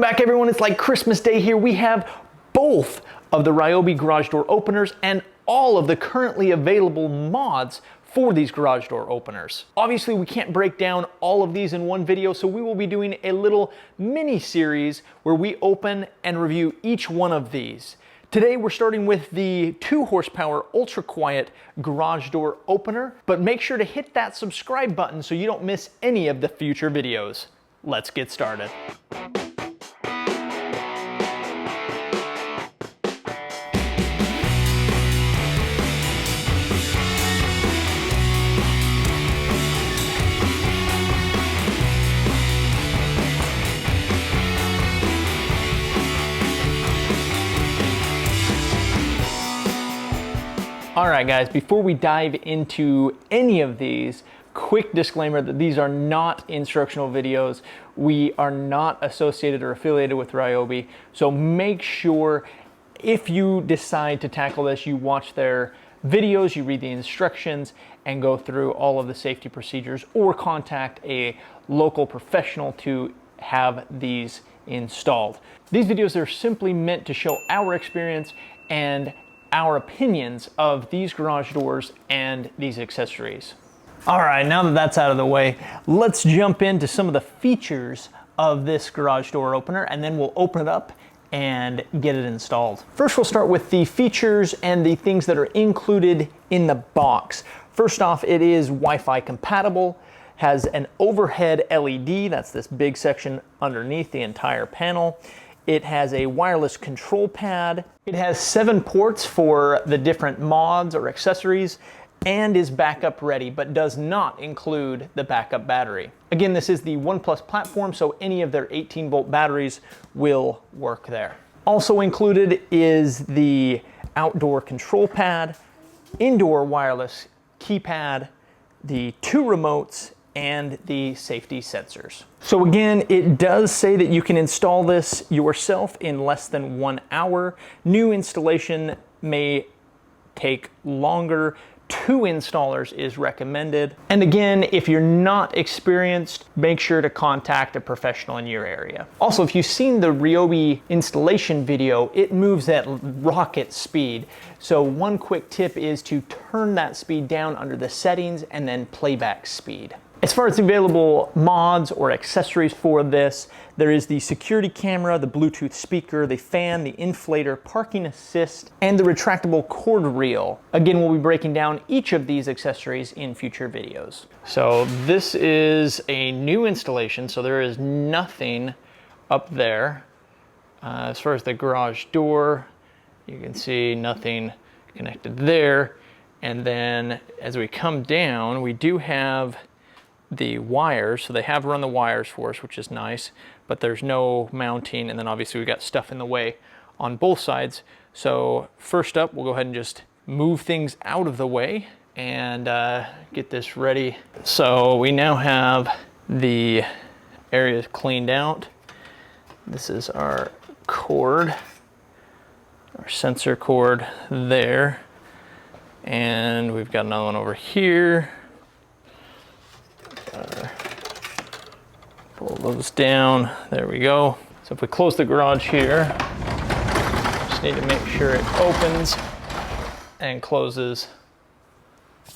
back, everyone. It's like Christmas Day here. We have both of the Ryobi garage door openers and all of the currently available mods for these garage door openers. Obviously, we can't break down all of these in one video, so we will be doing a little mini series where we open and review each one of these. Today, we're starting with the 2 horsepower ultra quiet garage door opener, but make sure to hit that subscribe button so you don't miss any of the future videos. Let's get started. All right, guys, before we dive into any of these, quick disclaimer that these are not instructional videos. We are not associated or affiliated with Ryobi, so make sure if you decide to tackle this, you watch their videos, you read the instructions, and go through all of the safety procedures, or contact a local professional to have these installed. These videos are simply meant to show our experience and our opinions of these garage doors and these accessories. All right, now that that's out of the way, let's jump into some of the features of this garage door opener, and then we'll open it up and get it installed. First, we'll start with the features and the things that are included in the box. First off, it is Wi-Fi compatible, has an overhead LED, that's this big section underneath the entire panel. It has a wireless control pad. It has 7 ports for the different mods or accessories, and is backup ready, but does not include the backup battery. Again, this is the OnePlus platform, so any of their 18-volt batteries will work there. Also included is the outdoor control pad, indoor wireless keypad, the 2 remotes, and the safety sensors. So again, it does say that you can install this yourself in less than 1 hour. New installation may take longer. 2 installers is recommended. And again, if you're not experienced, make sure to contact a professional in your area. Also, if you've seen the Ryobi installation video, it moves at rocket speed. So one quick tip is to turn that speed down under the settings and then playback speed. As far as available mods or accessories for this, there is the security camera, the Bluetooth speaker, the fan, the inflator, parking assist, and the retractable cord reel. Again, we'll be breaking down each of these accessories in future videos. So this is a new installation, so there is nothing up there. As far as the garage door, you can see nothing connected there. And then as we come down, we do have the wires, so they have run the wires for us, which is nice, but there's no mounting, and then obviously we got stuff in the way on both sides. So first up, we'll go ahead and just move things out of the way and get this ready. So we now have the areas cleaned out. This is our cord, our sensor cord there, and we've got another one over here. Pull those down, there we go. So if we close the garage here, just need to make sure it opens and closes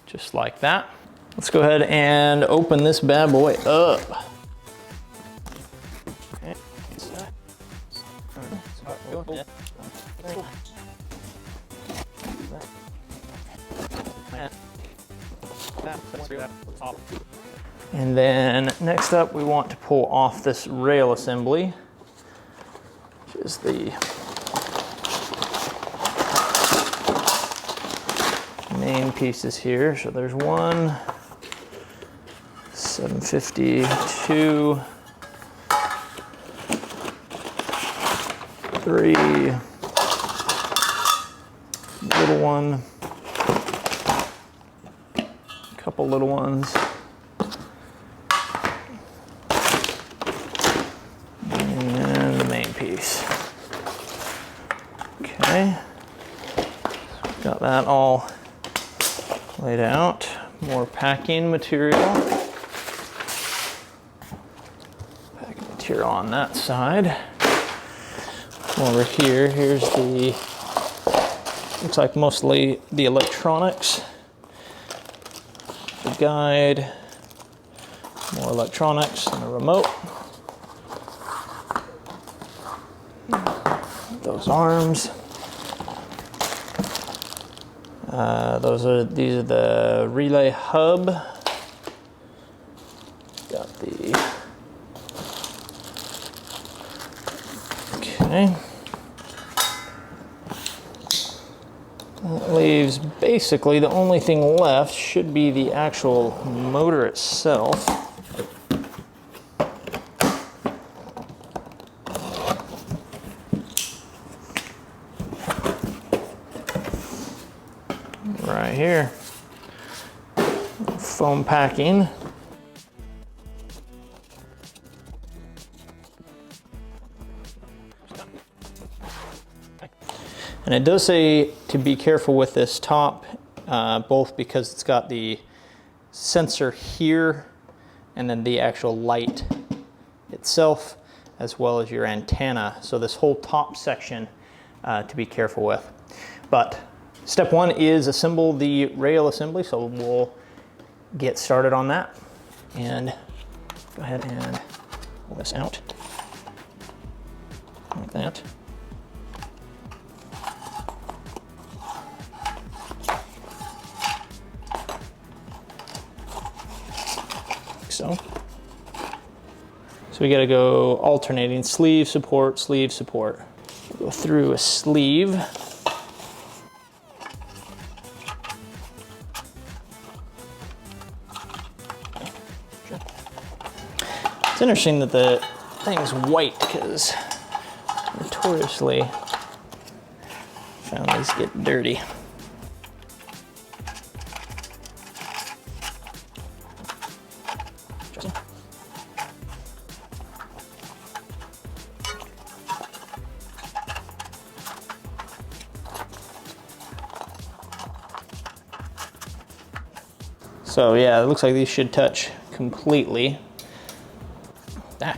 just like that. Let's go ahead and open this bad boy up. And then next up, we want to pull off this rail assembly, which is the main pieces here. So there's 1, 752, 3, little one, couple little ones. Okay, got that all laid out. More packing material. Packing material on that side. Over here, here's the, looks like mostly the electronics, the guide, more electronics, and a remote. Those arms. These are the relay hub. Got the, okay. That leaves basically the only thing left should be the actual motor itself. Right here, foam packing. And it does say to be careful with this top, both because it's got the sensor here and then the actual light itself, as well as your antenna. So this whole top section to be careful with. But step one is assemble the rail assembly, so we'll get started on that. And go ahead and pull this out like that. So we gotta go alternating sleeve support, sleeve support. We'll go through a sleeve. It's interesting that the thing's white because notoriously found these get dirty. So yeah, it looks like these should touch completely. Ah.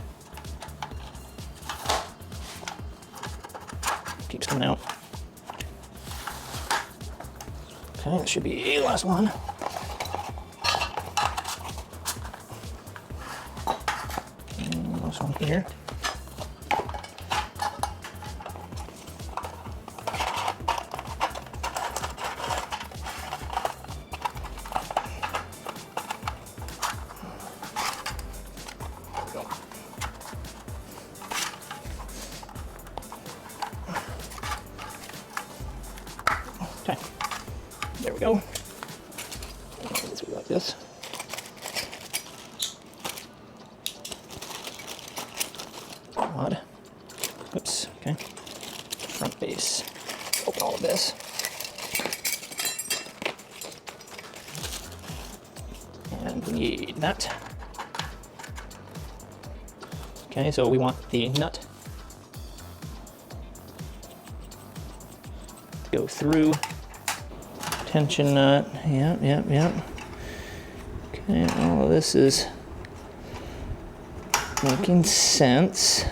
Keeps coming out. Okay, this should be the last one. And this one here. Okay, there we go. Let's do like this. Odd. Oops, okay. Front base. Open all of this. And we need that. Okay, so we want the nut to go through. Tension nut, yep. Okay, all of this is making sense.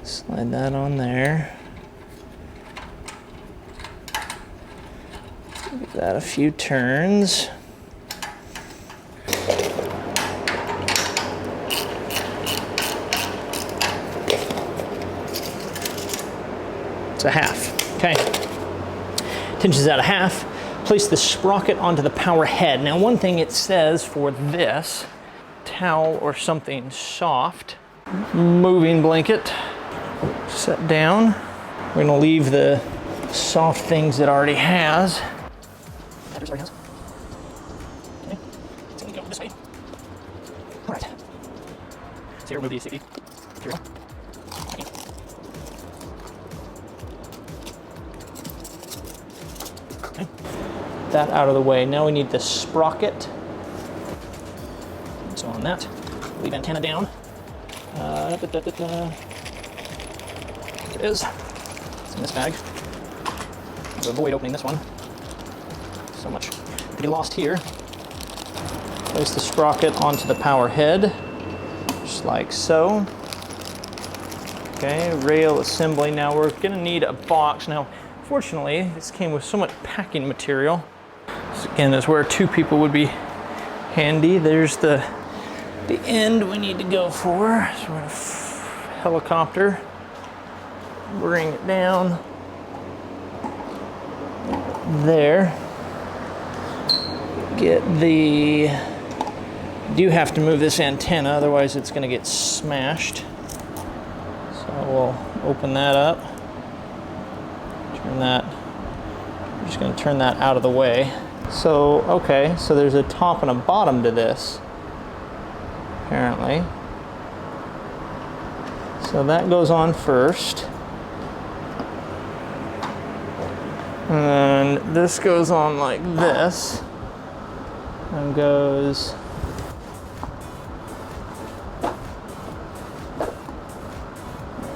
Slide that on there. Give that a few turns. It's a half. Okay, tension's at a half. Place the sprocket onto the power head. Now, one thing it says for this, towel or something soft, moving blanket, set down. We're gonna leave the soft things it already has. Okay, it's gonna go this way. All right, so remove the sticky material. That out of the way. Now we need the sprocket. So on that, leave antenna down. There it is. It's in this bag. To avoid opening this one. So much to be lost here. Place the sprocket onto the power head, just like so. Okay, rail assembly. Now we're gonna need a box. Now, fortunately, this came with so much packing material. This again is where 2 people would be handy. There's the end we need to go for. So we're gonna helicopter, bring it down there. Get the, do have to move this antenna, otherwise it's gonna get smashed. So we'll open that up. Turn that, I'm just gonna turn that out of the way. So, okay, so there's a top and a bottom to this, apparently. So that goes on first. And this goes on like this. And goes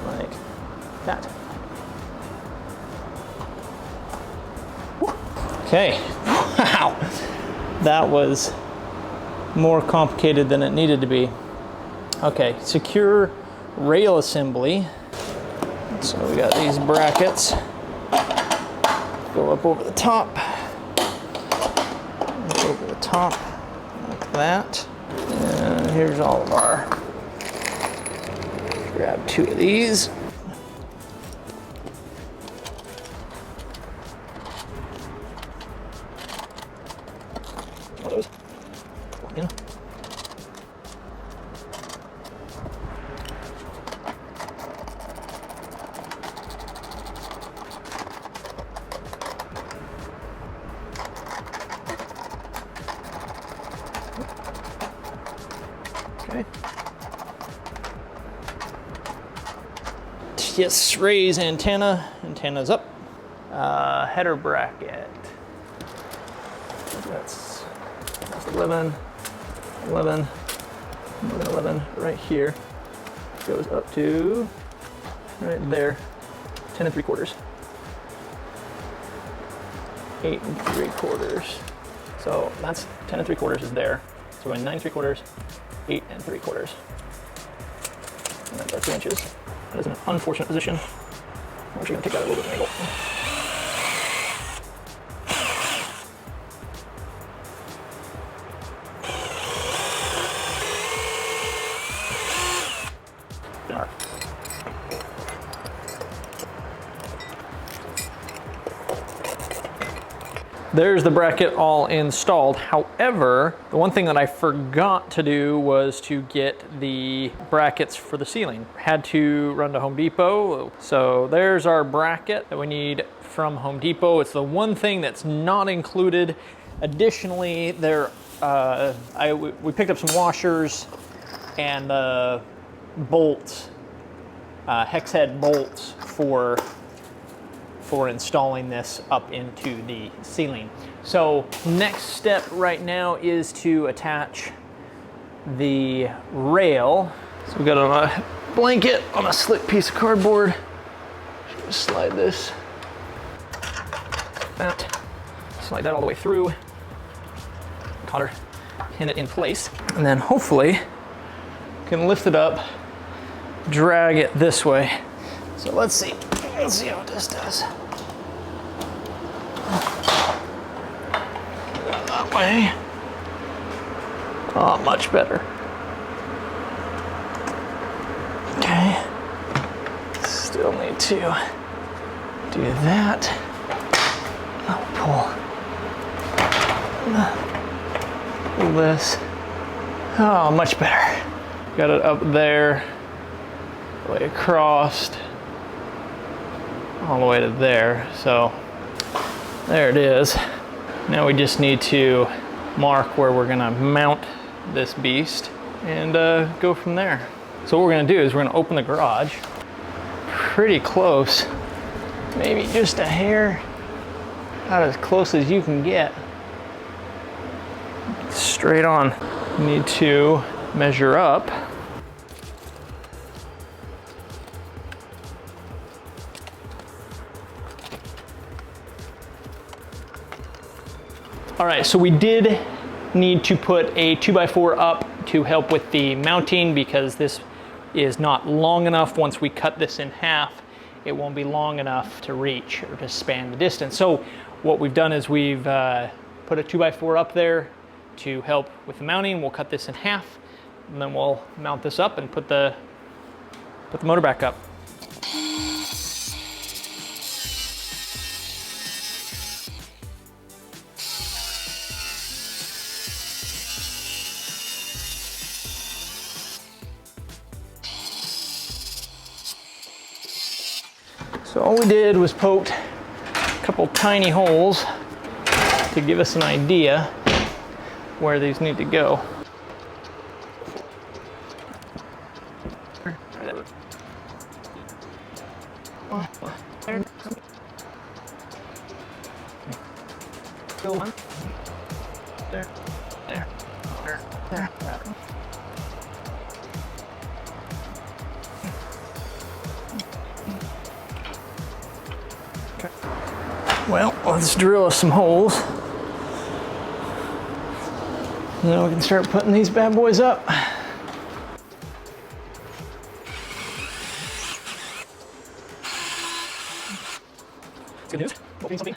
like that. Okay, wow, that was more complicated than it needed to be. Okay, secure rail assembly. So we got these brackets, go up over the top, over the top, like that. And here's all of our, grab 2 of these. Those. Yeah. Okay. Yes, raise antenna. Antenna's up. Header bracket. That's 11, 11, 11 right here. Goes up to right there, 10 3/4. 8 3/4. So that's 10 3/4 is there. So we're going 9 3/4, 8 3/4. And that's our 2 inches. That is an unfortunate position. I'm actually gonna take that a little bit of an angle. There's the bracket all installed. However, the one thing that I forgot to do was to get the brackets for the ceiling. Had to run to Home Depot. So there's our bracket that we need from Home Depot. It's the one thing that's not included. Additionally, we picked up some washers and bolts, hex head bolts for installing this up into the ceiling. So next step right now is to attach the rail. So we got a blanket on a slick piece of cardboard. Just slide this, slide that all the way through. Cotter, pin it in place, and then hopefully can lift it up, drag it this way. So let's see how this does. That way. Oh, much better. Okay. Still need to do that. Pull this. Oh, much better. Got it up there, all the way across, all the way to there. So there it is. Now we just need to mark where we're gonna mount this beast and go from there. So what we're gonna do is we're gonna open the garage pretty close, maybe just a hair, about as close as you can get. Straight on. You need to measure up. All right, so we did need to put a 2x4 up to help with the mounting because this is not long enough. Once we cut this in half, it won't be long enough to reach or to span the distance. So what we've done is we've put a 2x4 up there to help with the mounting. We'll cut this in half, and then we'll mount this up and put the motor back up. So all we did was poked a couple tiny holes to give us an idea where these need to go. Well, let's drill us some holes. And then we can start putting these bad boys up. That's good news. Opening something.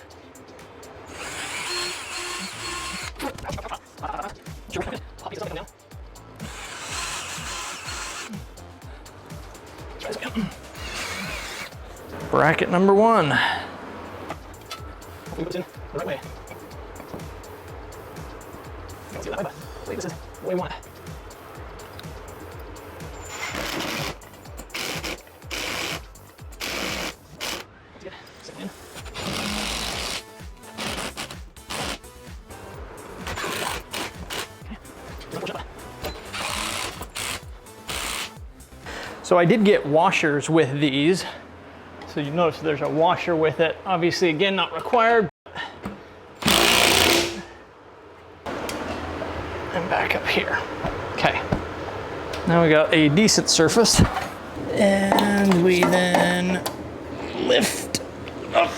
Bracket number 1. We put it in the right way. Can't see that way, but I believe this is the way we want it. That's good. Sit in. Okay. So I did get washers with these. So you notice there's a washer with it. Obviously, again, not required. And back up here. Okay. Now we got a decent surface. And we then lift up.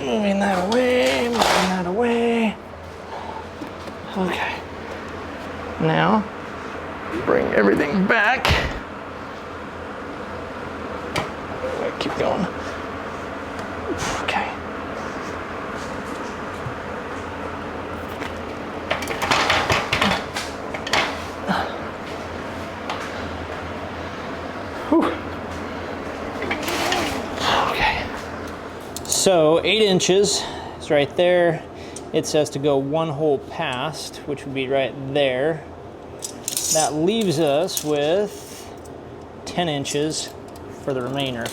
Moving that away, moving that away. Okay. Now, bring everything back. Keep going. Okay. Whew. Okay. So 8 inches is right there. It says to go 1 hole past, which would be right there. That leaves us with 10 inches for the remainder.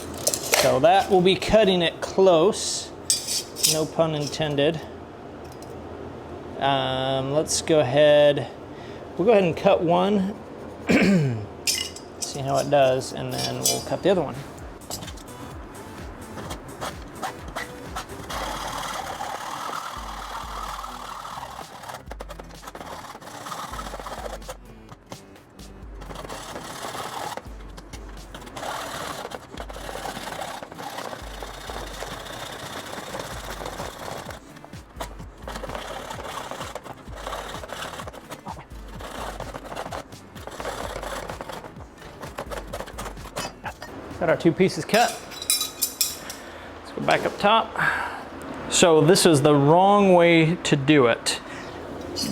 So that will be cutting it close, no pun intended. Let's go ahead, we'll go ahead and cut one, see how it does, and then we'll cut the other one. Got our 2 pieces cut. Let's go back up top. So this is the wrong way to do it.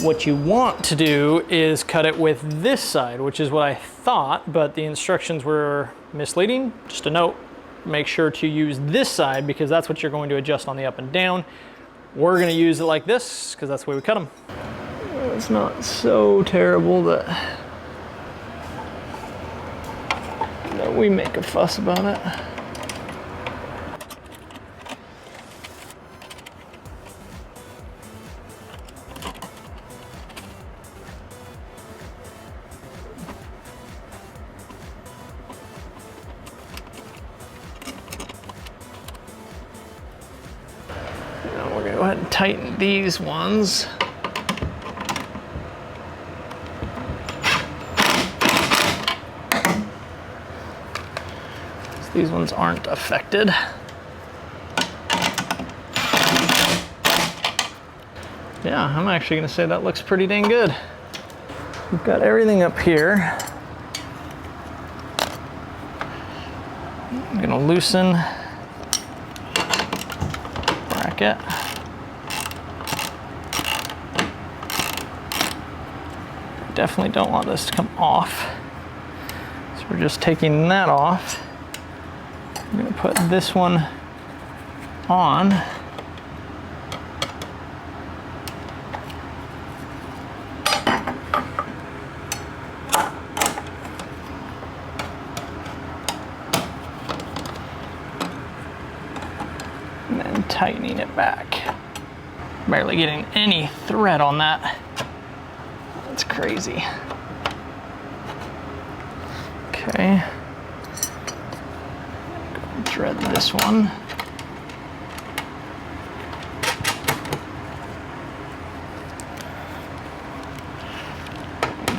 What you want to do is cut it with this side, which is what I thought, but the instructions were misleading. Just a note, make sure to use this side because that's what you're going to adjust on the up and down. We're gonna use it like this because that's the way we cut them. It's not so terrible that we make a fuss about it. Now we're gonna go ahead and tighten these ones. These ones aren't affected. Yeah, I'm actually gonna say that looks pretty dang good. We've got everything up here. I'm gonna loosen bracket. Definitely don't want this to come off. So we're just taking that off. I'm gonna put this one on. And then tightening it back. Barely getting any thread on that. That's crazy. Okay. Thread this one.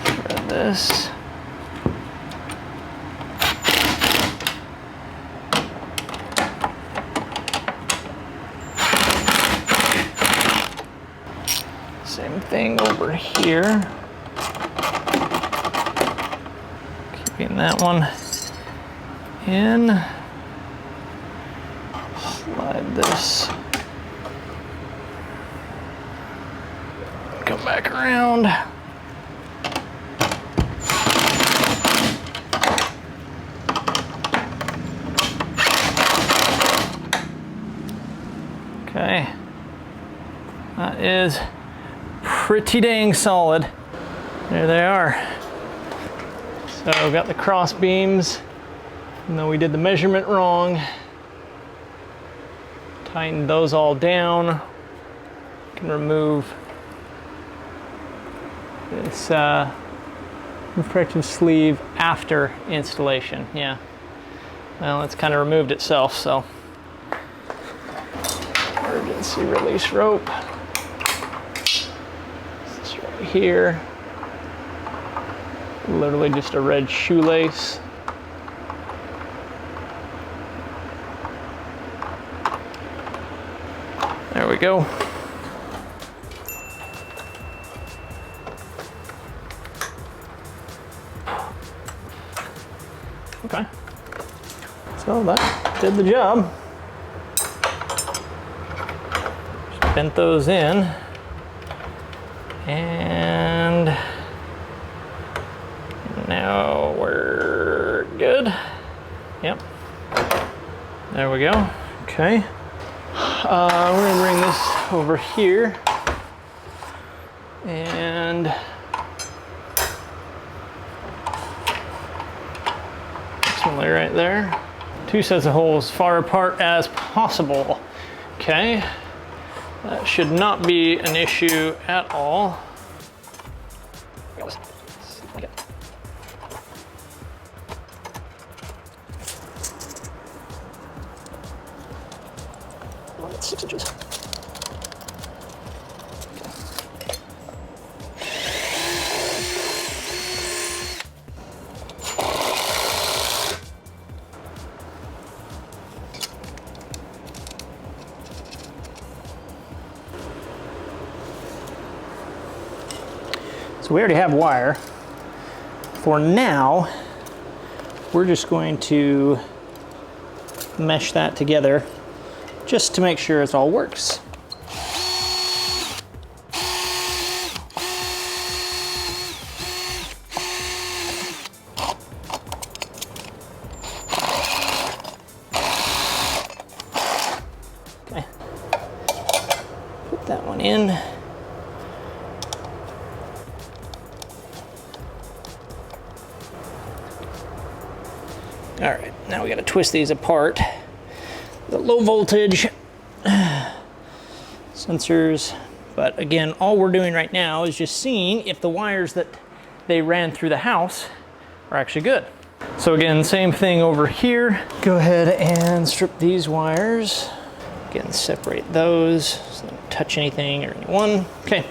Thread this. Same thing over here. Keeping that one in. Slide this. Come back around. Okay. That is pretty dang solid. There they are. So I've got the cross beams, even though we did the measurement wrong. Tighten those all down. Can remove this refractive sleeve after installation. Yeah. Well, it's kind of removed itself, so. Emergency release rope. This right here. Literally just a red shoelace. There we go. Okay. So that did the job. Just bent those in. And now we're good. Yep. There we go. Okay. We're gonna bring this over here and approximately right there. Two sets of holes far apart as possible. Okay. That should not be an issue at all. That's 6 inches. So we already have wire. For now, we're just going to mesh that together just to make sure it all works. Okay. Put that one in. All right, now we got to twist these apart. The low voltage sensors, but again, all we're doing right now is just seeing if the wires that they ran through the house are actually good. So again, same thing over here. Go ahead and strip these wires. Again, separate those so they don't touch anything or anyone. Okay,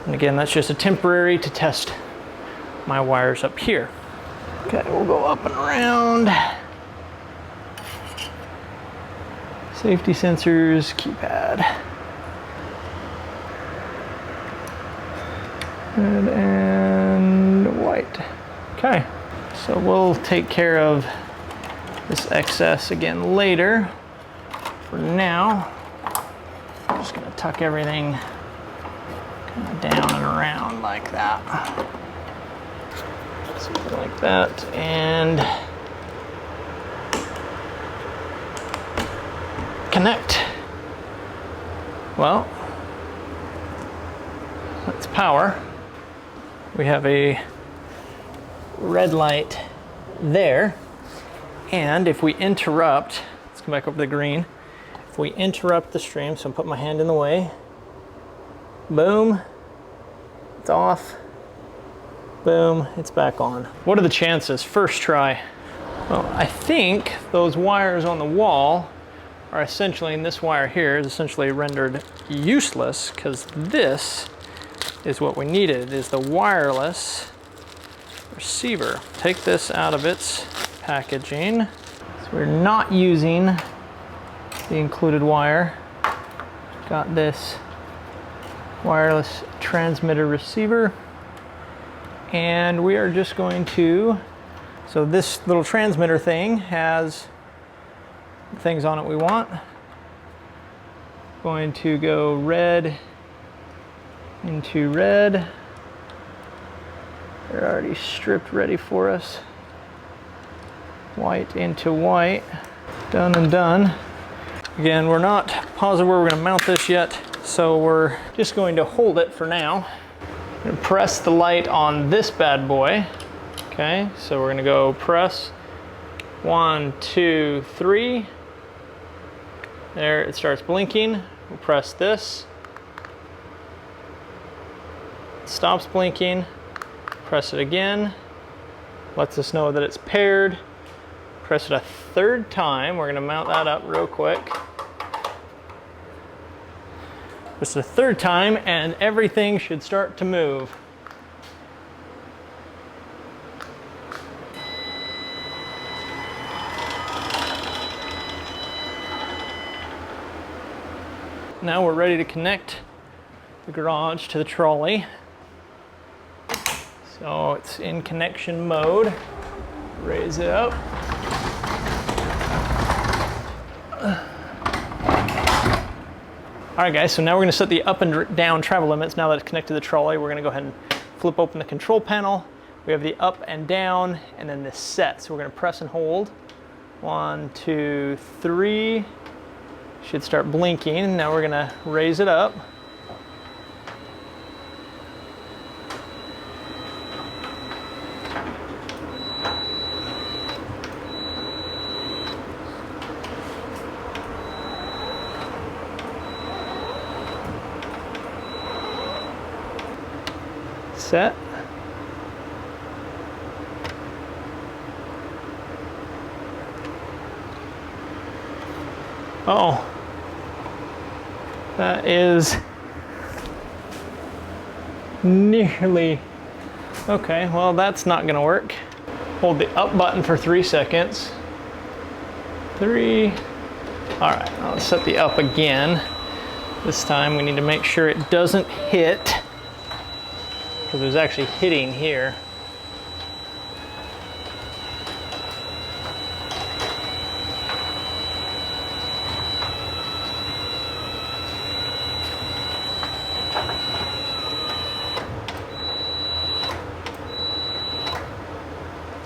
and again, that's just a temporary to test my wires up here. Okay, we'll go up and around. Safety sensors, keypad. Red and white. Okay, so we'll take care of this excess again later. For now, I'm just gonna tuck everything kind of down and around like that. Something like that, and connect. Well, let's power. We have a red light there, and if we interrupt, let's come back over to the green. If we interrupt the stream, so I'm putting my hand in the way, boom, it's off, boom, it's back on. What are the chances? First try. Well, I think those wires on the wall are essentially, and this wire here is essentially rendered useless, because this is what we needed, is the wireless receiver. Take this out of its packaging. So we're not using the included wire. Got this wireless transmitter receiver, and we are just going to, so this little transmitter thing has things on it we want. Going to go red into red. They're already stripped ready for us. White into white. Done and done. Again, we're not positive where we're going to mount this yet, so we're just going to hold it for now. I'm going to press the light on this bad boy. Okay, so we're going to go press 1, 2, 3. There, it starts blinking. We'll press this. It stops blinking. Press it again. Lets us know that it's paired. Press it a third time. We're going to mount that up real quick. Press it a third time, and everything should start to move. Now we're ready to connect the garage to the trolley. So it's in connection mode. Raise it up. All right guys, so now we're gonna set the up and down travel limits. Now that it's connected to the trolley, we're gonna go ahead and flip open the control panel. We have the up and down, and then the set. So we're gonna press and hold. 1, 2, 3. Should start blinking. Now we're gonna raise it up. Set. Oh, that is nearly, okay, well that's not gonna work. Hold the up button for 3 seconds. 3, all right, I'll set the up again. This time we need to make sure it doesn't hit, because it was actually hitting here.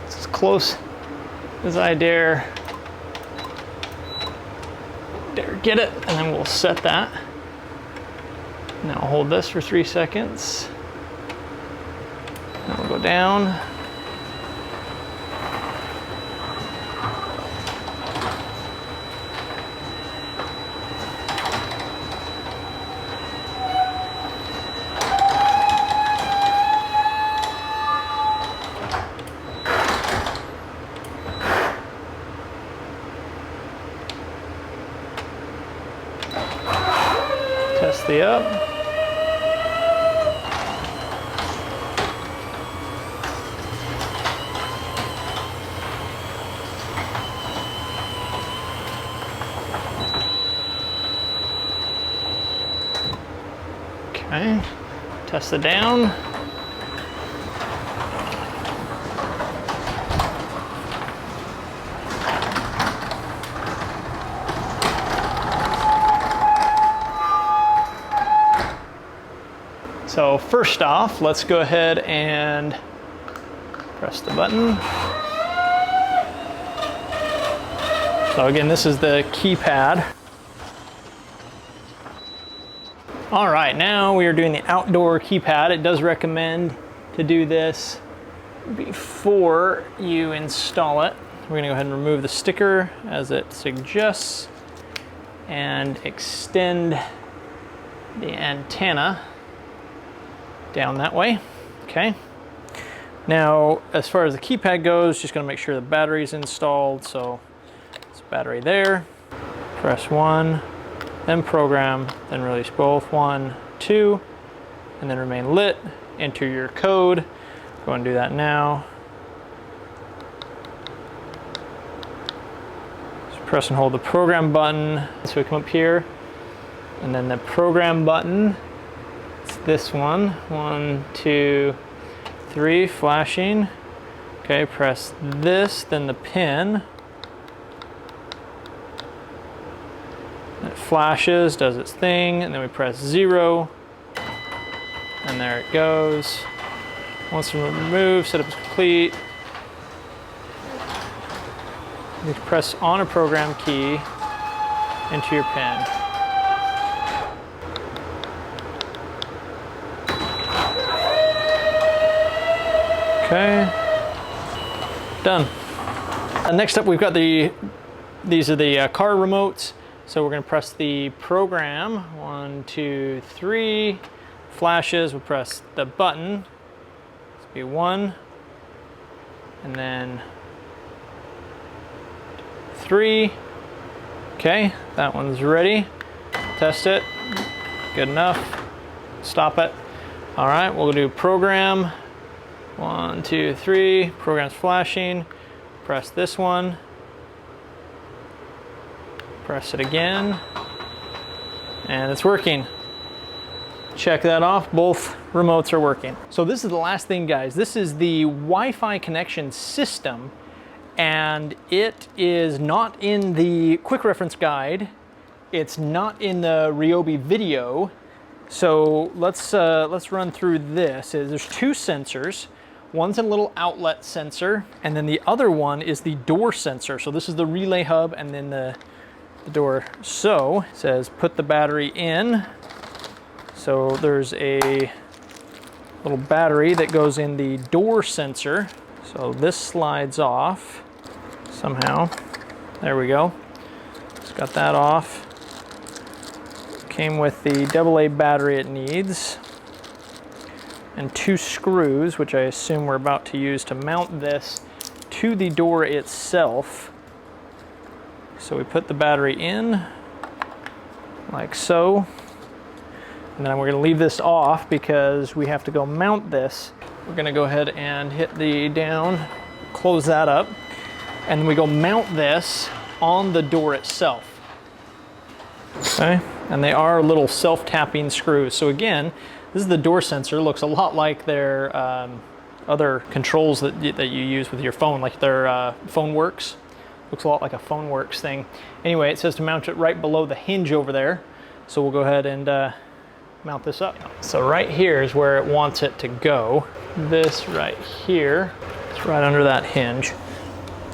As close as I dare get it, and then we'll set that. Now I'll hold this for 3 seconds. Now we'll go down. Test the up. Okay, test the down. So first off, let's go ahead and press the button. So again, this is the keypad. All right, now we are doing the outdoor keypad. It does recommend to do this before you install it. We're gonna go ahead and remove the sticker as it suggests and extend the antenna down that way, okay? Now, as far as the keypad goes, just gonna make sure the battery's installed. So it's battery there, press 1, then program, then release both, 1, 2, and then remain lit, enter your code. Go and do that now. So press and hold the program button. So we come up here, and then the program button, it's this one, 1, 2, 3, flashing. Okay, press this, then the pin. It flashes, does its thing, and then we press 0, and there it goes. Once removed, setup is complete. You press on a program key into your pin. Okay, done. Next up, we've got these are the car remotes. So we're gonna press the program, 1, 2, 3, flashes, we'll press the button, this will be 1, and then 3, okay, that one's ready, test it, good enough, stop it. All right, we'll do program, 1, 2, 3, program's flashing, press this one, press it again, and it's working. Check that off, both remotes are working. So this is the last thing, guys. This is the Wi-Fi connection system, and it is not in the quick reference guide. It's not in the Ryobi video. So let's run through this. There's 2 sensors. One's a little outlet sensor, and then the other one is the door sensor. So this is the relay hub, and then the door. So it says put the battery in. So there's a little battery that goes in the door sensor. So this slides off somehow. There we go. Just got that off. Came with the AA battery it needs, and 2 screws, which I assume we're about to use to mount this to the door itself. So we put the battery in, like so, and then we're gonna leave this off because we have to go mount this. We're gonna go ahead and hit the down, close that up, and then we go mount this on the door itself. Okay, and they are little self-tapping screws. So again, this is the door sensor. Looks a lot like their other controls that you use with your phone, like their PhoneWorks. Looks a lot like a PhoneWorks thing. Anyway, it says to mount it right below the hinge over there. So we'll go ahead and mount this up. So right here is where it wants it to go. This right here, it's right under that hinge.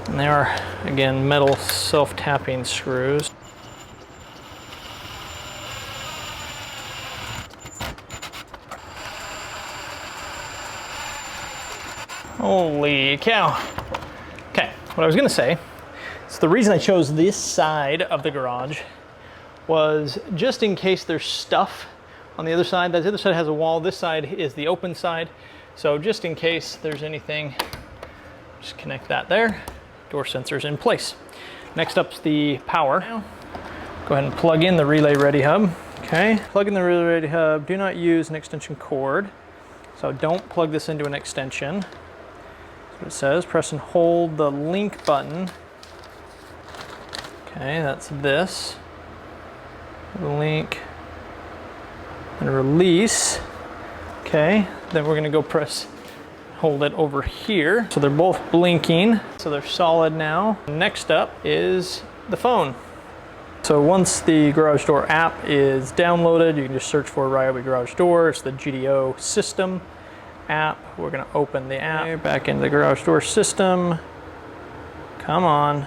And they are, again, metal self-tapping screws. Holy cow. Okay, what I was gonna say, so the reason I chose this side of the garage was just in case there's stuff on the other side. The other side has a wall, this side is the open side. So just in case there's anything, just connect that there. Door sensor's in place. Next up's the power. Go ahead and plug in the relay ready hub. Okay, plug in the relay ready hub. Do not use an extension cord. So don't plug this into an extension. It says press and hold the link button. Okay, that's this. The link and release. Okay, then we're gonna go press, hold it over here. So they're both blinking, so they're solid now. Next up is the phone. So once the garage door app is downloaded, you can just search for Ryobi garage door. It's the GDO system app. We're gonna open the app. Okay, back into the garage door system. Come on.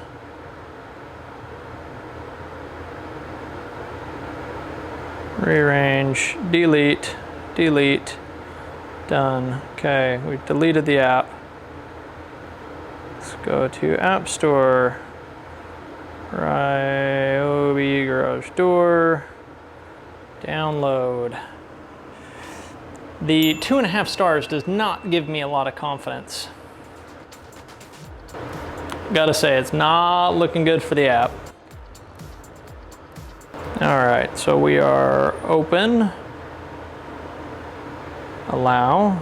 Rearrange, delete, delete, done. Okay, we deleted the app. Let's go to App Store. Ryobi garage door. Download. The 2.5 stars does not give me a lot of confidence. Gotta say, it's not looking good for the app. All right, so we are open. Allow.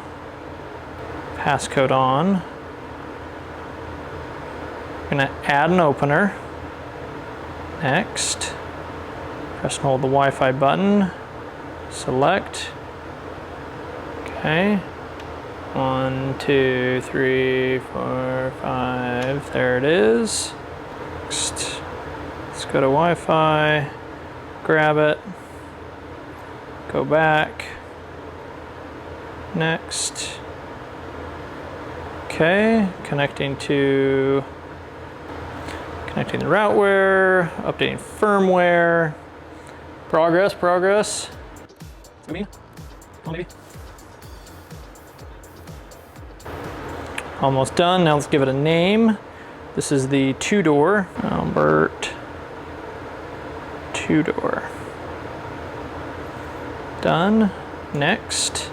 Passcode on. I'm gonna add an opener. Next. Press and hold the Wi-Fi button. Select. Okay. 1, 2, 3, 4, 5. There it is. Next. Let's go to Wi-Fi. Grab it. Go back. Next. Okay. Connecting the routeware, updating firmware. Progress. Me? Maybe. Almost done. Now let's give it a name. This is the 2-door. Albert 2-door. Done. Next.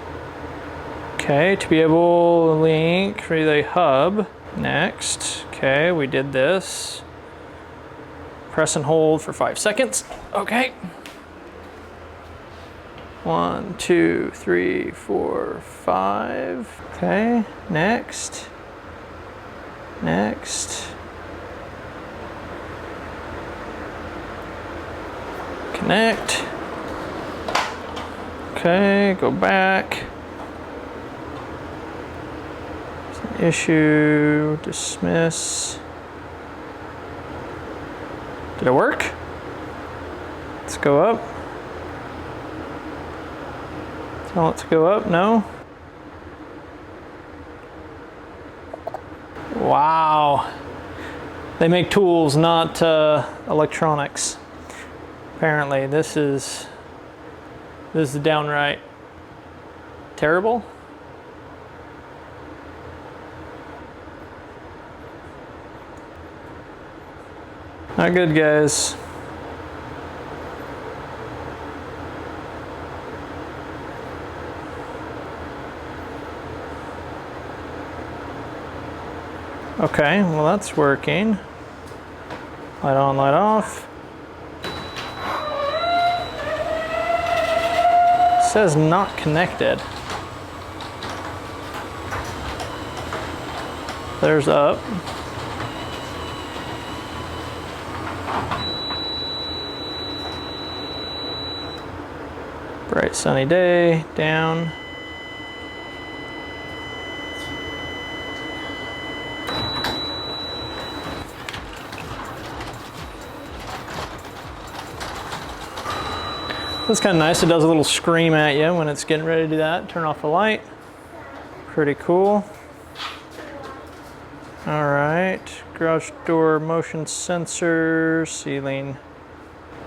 Okay, to be able to link relay hub. Next. Okay, we did this. Press and hold for 5 seconds. Okay. 1, 2, 3, 4, 5. Okay, next. Next. Connect. Okay, go back. Issue, dismiss. Did it work? Let's go up. Tell it to go up, no? Wow. They make tools, not electronics. Apparently, this is downright terrible. Not good, guys. Okay, well that's working. Light on, light off. It says not connected. There's up. Bright sunny day, down. That's kind of nice. It does a little scream at you when it's getting ready to do that. Turn off the light. Pretty cool. All right, garage door motion sensor, ceiling.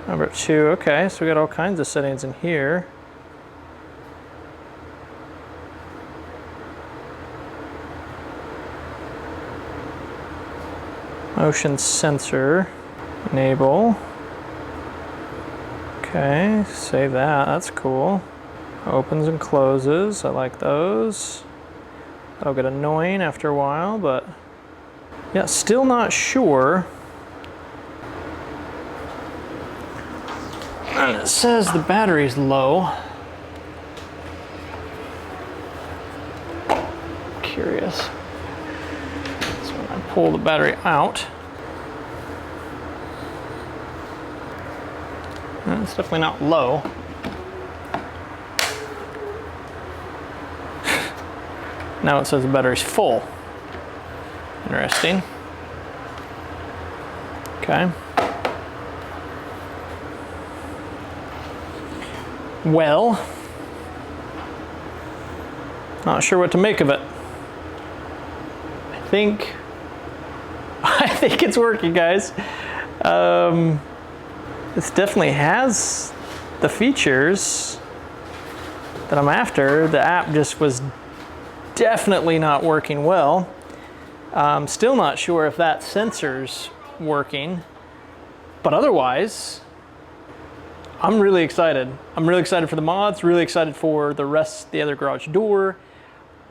Number 2, okay, so we got all kinds of settings in here. Motion sensor, enable. Okay, save that, that's cool. Opens and closes, I like those. That'll get annoying after a while, but yeah, still not sure. And it says the battery's low. Curious. So when I pull the battery out, it's definitely not low. Now it says the battery's full. Interesting. Okay. Well, not sure what to make of it. I think it's working, guys. This definitely has the features that I'm after. The app just was definitely not working well. I'm still not sure if that sensor's working, but otherwise, I'm really excited. I'm really excited for the mods, really excited for the other garage door,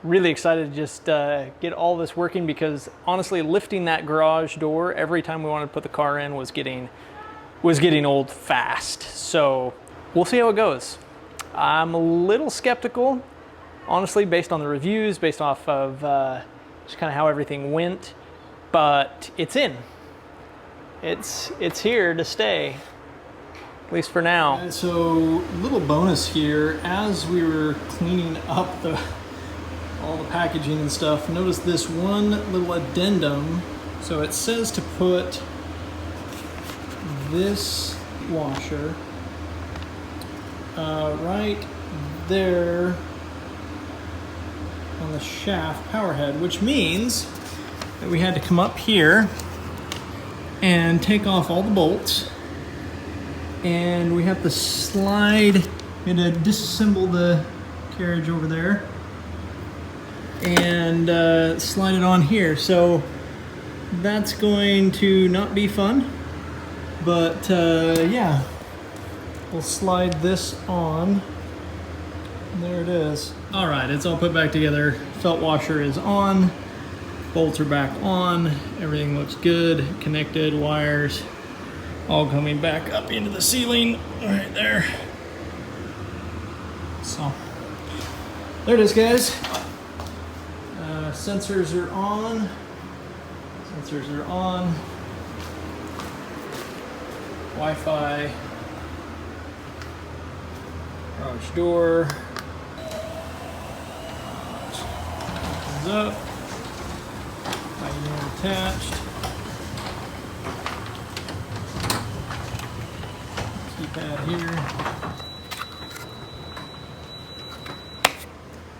really excited to just get all this working, because honestly, lifting that garage door every time we wanted to put the car in was getting old fast. So we'll see how it goes. I'm a little skeptical, honestly, based on the reviews, based off of just kind of how everything went, but it's in. It's here to stay, at least for now. So, little bonus here, as we were cleaning up all the packaging and stuff, notice this one little addendum. So it says to put this washer right there on the shaft power head, which means that we had to come up here and take off all the bolts, and we have to slide, we had to disassemble the carriage over there and slide it on here. So that's going to not be fun, but yeah, we'll slide this on. There it is. All right, it's all put back together. Felt washer is on, bolts are back on, everything looks good, connected, wires all coming back up into the ceiling right there. So there it is, guys. Sensors are on. Sensors are on. Wi-Fi. Garage door. Opens up. Lighting attached. Keypad here.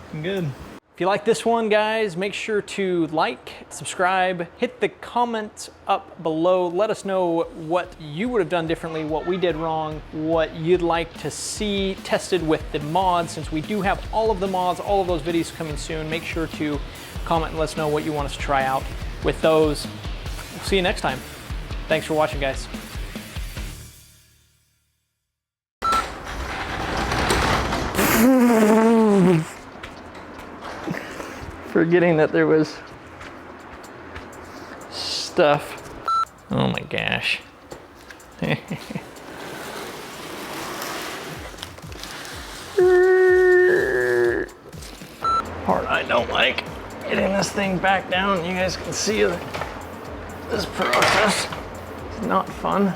Looking good. If you like this one, guys, make sure to like, subscribe, hit the comments up below. Let us know what you would have done differently, what we did wrong, what you'd like to see tested with the mods. Since we do have all of the mods, all of those videos coming soon, make sure to comment and let us know what you want us to try out with those. We'll see you next time. Thanks for watching, guys. Forgetting that there was stuff. Oh my gosh. Part I don't like, getting this thing back down. You guys can see this process. It's not fun.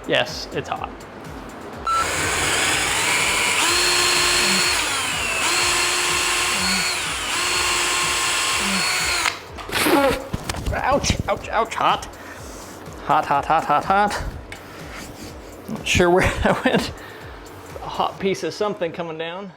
Yes, it's hot. Ouch, ouch, ouch, hot. Hot, hot, hot, hot, hot. Not sure where that went. A hot piece of something coming down.